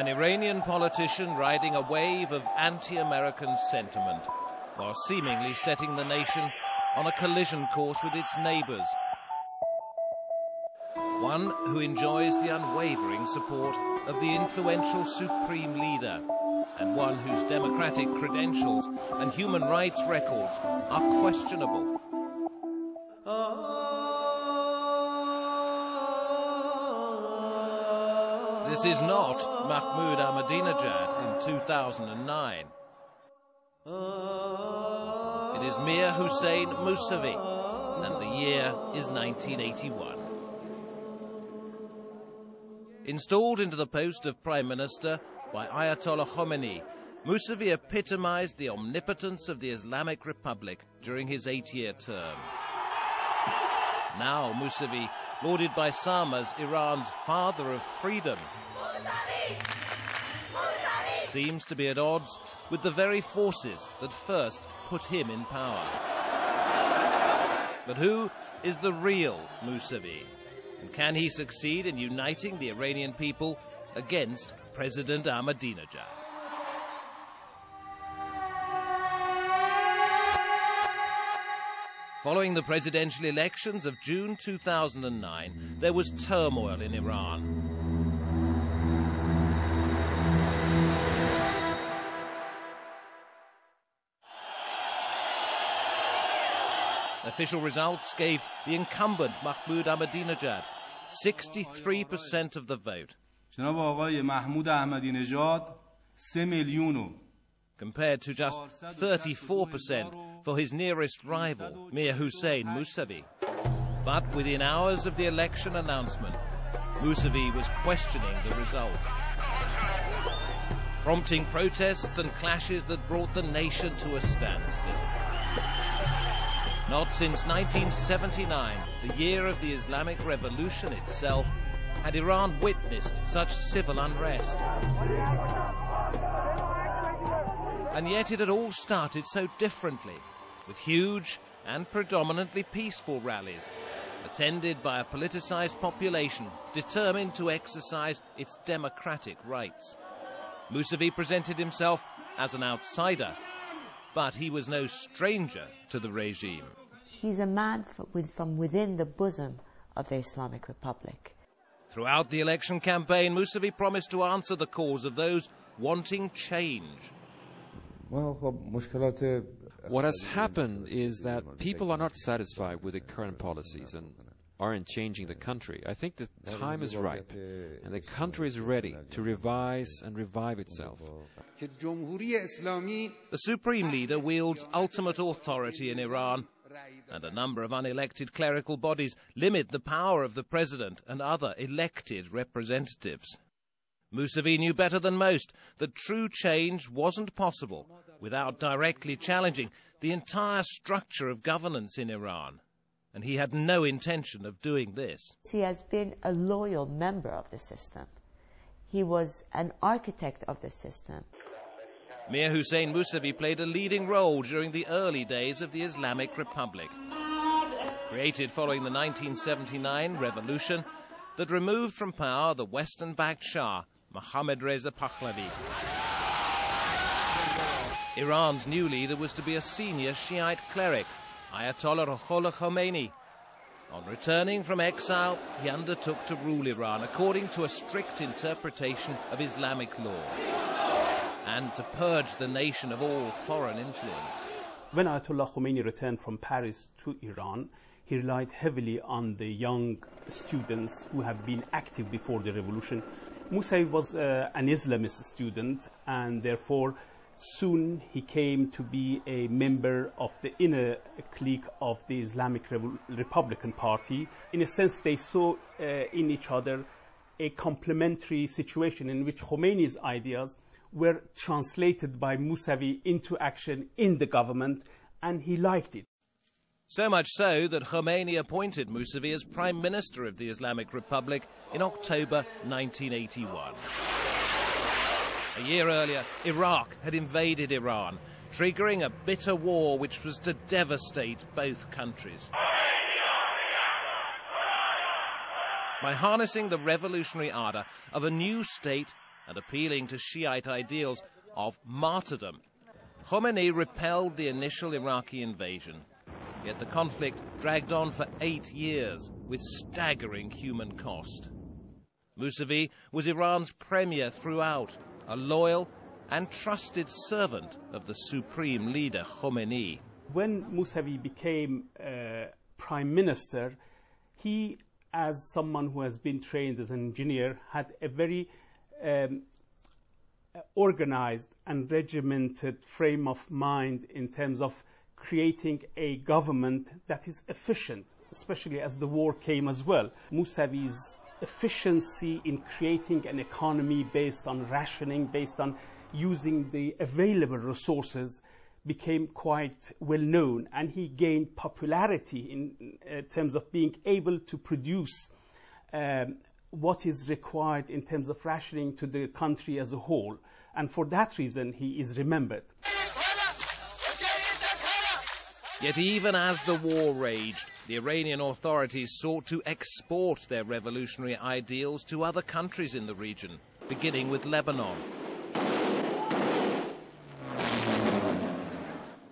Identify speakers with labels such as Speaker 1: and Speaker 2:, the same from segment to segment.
Speaker 1: An Iranian politician riding a wave of anti-American sentiment, while seemingly setting the nation on a collision course with its neighbors. One who enjoys the unwavering support of the influential supreme leader, and one whose democratic credentials and human rights records are questionable. This is not Mahmoud Ahmadinejad in 2009. It is Mir Hussein Mousavi, and the year is 1981. Installed into the post of Prime Minister by Ayatollah Khomeini, Mousavi epitomized the omnipotence of the Islamic Republic during his 8-year term. Now Mousavi, lauded by some as Iran's father of freedom, seems to be at odds with the very forces that first put him in power. But who is the real Mousavi? And can he succeed in uniting the Iranian people against President Ahmadinejad? Following the presidential elections of June 2009, there was turmoil in Iran. Official results gave the incumbent Mahmoud Ahmadinejad 63% of the vote. Compared to just 34% for his nearest rival, Mir Hussein Mousavi. But within hours of the election announcement, Mousavi was questioning the result, prompting protests and clashes that brought the nation to a standstill. Not since 1979, the year of the Islamic Revolution itself, had Iran witnessed such civil unrest. And yet it had all started so differently, with huge and predominantly peaceful rallies, attended by a politicized population determined to exercise its democratic rights. Mousavi presented himself as an outsider, but he was no stranger to the regime.
Speaker 2: He's a man from within the bosom of the Islamic Republic.
Speaker 1: Throughout the election campaign, Mousavi promised to answer the calls of those wanting change.
Speaker 3: What has happened is that people are not satisfied with the current policies and aren't changing the country. I think the time is ripe, and the country is ready to revise and revive itself.
Speaker 1: The supreme leader wields ultimate authority in Iran, and a number of unelected clerical bodies limit the power of the president and other elected representatives. Mousavi knew better than most that true change wasn't possible without directly challenging the entire structure of governance in Iran, and he had no intention of doing this.
Speaker 2: He has been a loyal member of the system. He was an architect of the system.
Speaker 1: Mir Hussein Mousavi played a leading role during the early days of the Islamic Republic, created following the 1979 revolution that removed from power the Western-backed Shah, Mohammad Reza Pahlavi. Iran's new leader was to be a senior Shiite cleric, Ayatollah Ruhollah Khomeini. On returning from exile, he undertook to rule Iran according to a strict interpretation of Islamic law, and to purge the nation of all foreign influence.
Speaker 4: When Ayatollah Khomeini returned from Paris to Iran, he relied heavily on the young students who have been active before the revolution. Mousavi was an Islamist student, and therefore soon he came to be a member of the inner clique of the Islamic Republican Party. In a sense, they saw in each other a complementary situation in which Khomeini's ideas were translated by Mousavi into action in the government, and he liked it.
Speaker 1: So much so that Khomeini appointed Mousavi as Prime Minister of the Islamic Republic in October 1981. A year earlier, Iraq had invaded Iran, triggering a bitter war which was to devastate both countries. By harnessing the revolutionary ardor of a new state and appealing to Shiite ideals of martyrdom. Khomeini repelled the initial Iraqi invasion, yet the conflict dragged on for 8 years with staggering human cost. Mousavi was Iran's premier throughout, a loyal and trusted servant of the supreme leader Khomeini.
Speaker 4: When Mousavi became prime minister, he, as someone who has been trained as an engineer, had a very organized and regimented frame of mind in terms of creating a government that is efficient, especially as the war came as well. Mousavi's efficiency in creating an economy based on rationing, based on using the available resources, became quite well known, and he gained popularity in terms of being able to produce what is required in terms of rationing to the country as a whole. And for that reason, he is remembered.
Speaker 1: Yet even as the war raged, the Iranian authorities sought to export their revolutionary ideals to other countries in the region, beginning with Lebanon.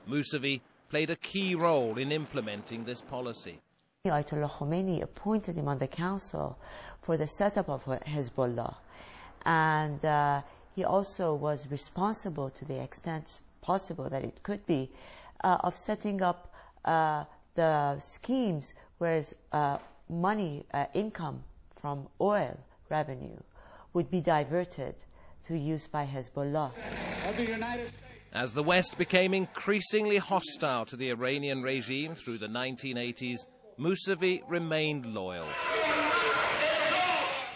Speaker 1: Mousavi played a key role in implementing this policy.
Speaker 2: Ayatollah Khomeini appointed him on the council for the setup of Hezbollah, and he also was responsible, to the extent possible that it could be, of setting up the schemes where money, income from oil revenue would be diverted to use by Hezbollah.
Speaker 1: As the West became increasingly hostile to the Iranian regime through the 1980s, Mousavi remained loyal.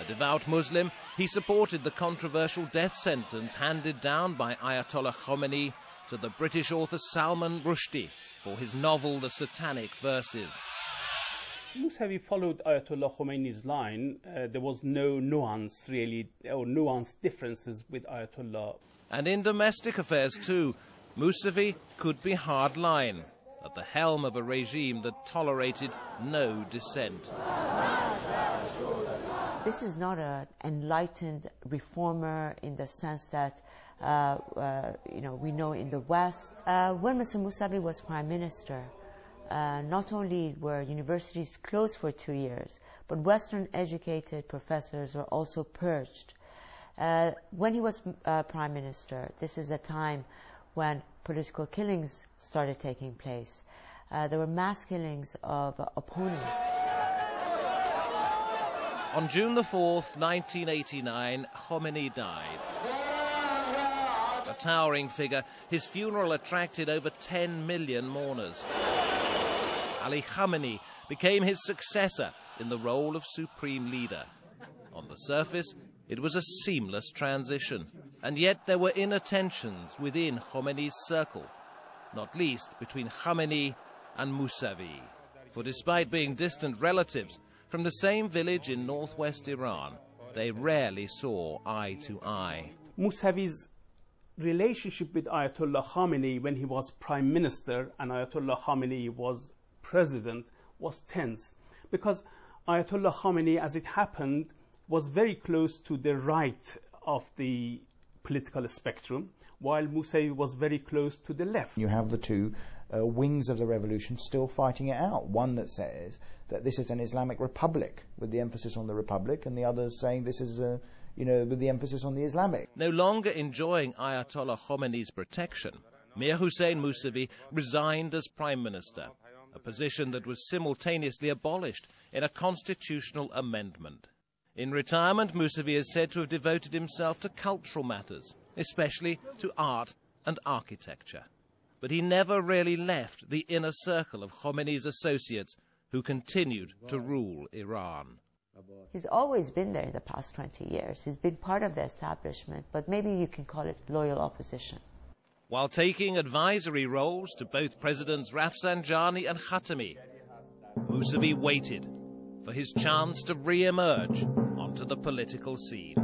Speaker 1: A devout Muslim, he supported the controversial death sentence handed down by Ayatollah Khomeini to the British author Salman Rushdie for his novel The Satanic Verses.
Speaker 4: Mousavi followed Ayatollah Khomeini's line. There was no nuance, really, or nuanced differences with Ayatollah.
Speaker 1: And in domestic affairs too, Mousavi could be hardline, at the helm of a regime that tolerated no dissent.
Speaker 2: This is not an enlightened reformer in the sense that we know in the West. When Mr. Mousavi was prime minister, not only were universities closed for 2 years, but Western-educated professors were also purged. When he was prime minister, this is a time when political killings started taking place. There were mass killings of opponents.
Speaker 1: On June the 4th, 1989, Khomeini died. A towering figure, his funeral attracted over 10 million mourners. Ali Khamenei became his successor in the role of supreme leader. On the surface, it was a seamless transition, and yet there were inner tensions within Khomeini's circle, not least between Khamenei and Mousavi. For despite being distant relatives from the same village in northwest Iran, they rarely saw eye to eye.
Speaker 4: Mousavi's relationship with Ayatollah Khamenei when he was prime minister and Ayatollah Khamenei was president was tense, because Ayatollah Khamenei, as it happened, was very close to the right of the political spectrum, while Mousavi was very close to the left.
Speaker 5: You have the two wings of the revolution still fighting it out. One that says that this is an Islamic republic with the emphasis on the republic, and the other saying this is with the emphasis on the Islamic.
Speaker 1: No longer enjoying Ayatollah Khomeini's protection, Mir Hussein Mousavi resigned as prime minister, a position that was simultaneously abolished in a constitutional amendment. In retirement, Mousavi is said to have devoted himself to cultural matters, especially to art and architecture. But he never really left the inner circle of Khomeini's associates, who continued to rule Iran.
Speaker 2: He's always been there in the past 20 years. He's been part of the establishment, but maybe you can call it loyal opposition.
Speaker 1: While taking advisory roles to both Presidents Rafsanjani and Khatami, Mousavi waited for his chance to re-emerge onto the political scene.